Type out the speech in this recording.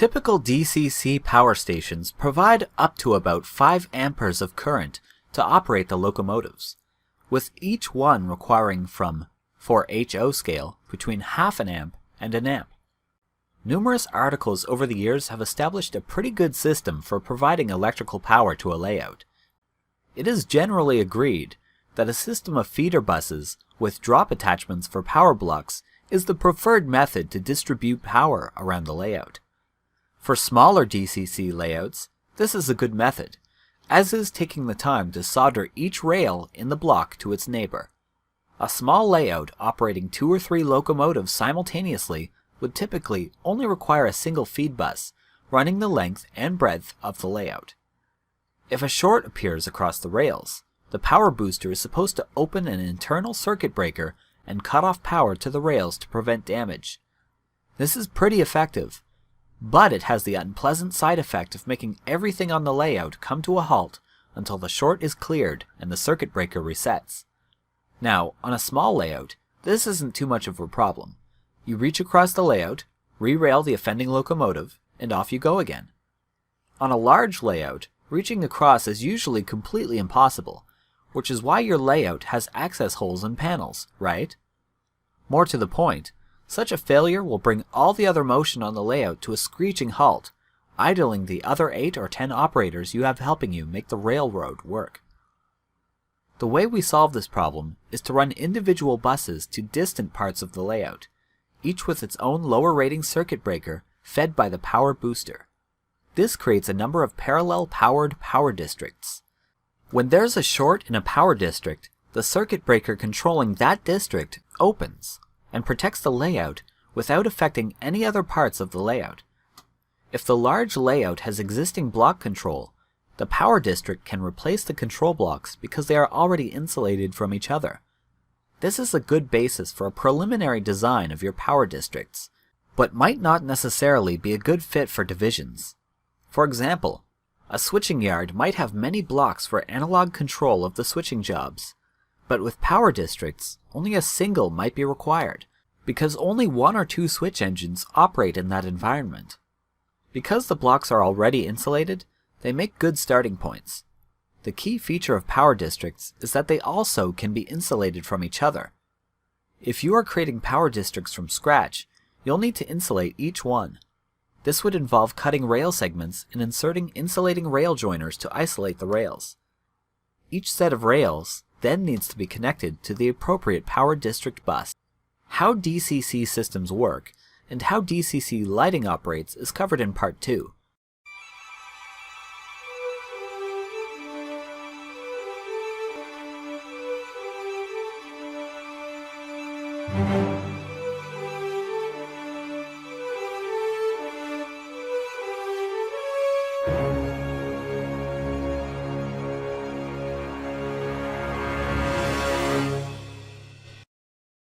Typical DCC power stations provide up to about 5 amperes of current to operate the locomotives, with each one requiring from, for HO scale, between half an amp and an amp. Numerous articles over the years have established a pretty good system for providing electrical power to a layout. It is generally agreed that a system of feeder buses with drop attachments for power blocks is the preferred method to distribute power around the layout. For smaller DCC layouts, this is a good method, as is taking the time to solder each rail in the block to its neighbor. A small layout operating 2 or 3 locomotives simultaneously would typically only require a single feed bus running the length and breadth of the layout. If a short appears across the rails, the power booster is supposed to open an internal circuit breaker and cut off power to the rails to prevent damage. This is pretty effective, but it has the unpleasant side effect of making everything on the layout come to a halt until the short is cleared and the circuit breaker resets. Now, on a small layout, this isn't too much of a problem. You reach across the layout, re-rail the offending locomotive, and off you go again. On a large layout, reaching across is usually completely impossible, which is why your layout has access holes and panels, right? More to the point, such a failure will bring all the other motion on the layout to a screeching halt, idling the other 8 or 10 operators you have helping you make the railroad work. The way we solve this problem is to run individual buses to distant parts of the layout, each with its own lower rating circuit breaker fed by the power booster. This creates a number of parallel powered power districts. When there's a short in a power district, the circuit breaker controlling that district opens and protects the layout without affecting any other parts of the layout. If the large layout has existing block control, the power district can replace the control blocks because they are already insulated from each other. This is a good basis for a preliminary design of your power districts, but might not necessarily be a good fit for divisions. For example, a switching yard might have many blocks for analog control of the switching jobs, but with power districts, only a single might be required, because only 1 or 2 switch engines operate in that environment. Because the blocks are already insulated, they make good starting points. The key feature of power districts is that they also can be insulated from each other. If you are creating power districts from scratch, you'll need to insulate each one. This would involve cutting rail segments and inserting insulating rail joiners to isolate the rails. Each set of rails then needs to be connected to the appropriate power district bus. How DCC systems work and how DCC lighting operates is covered in Part 2.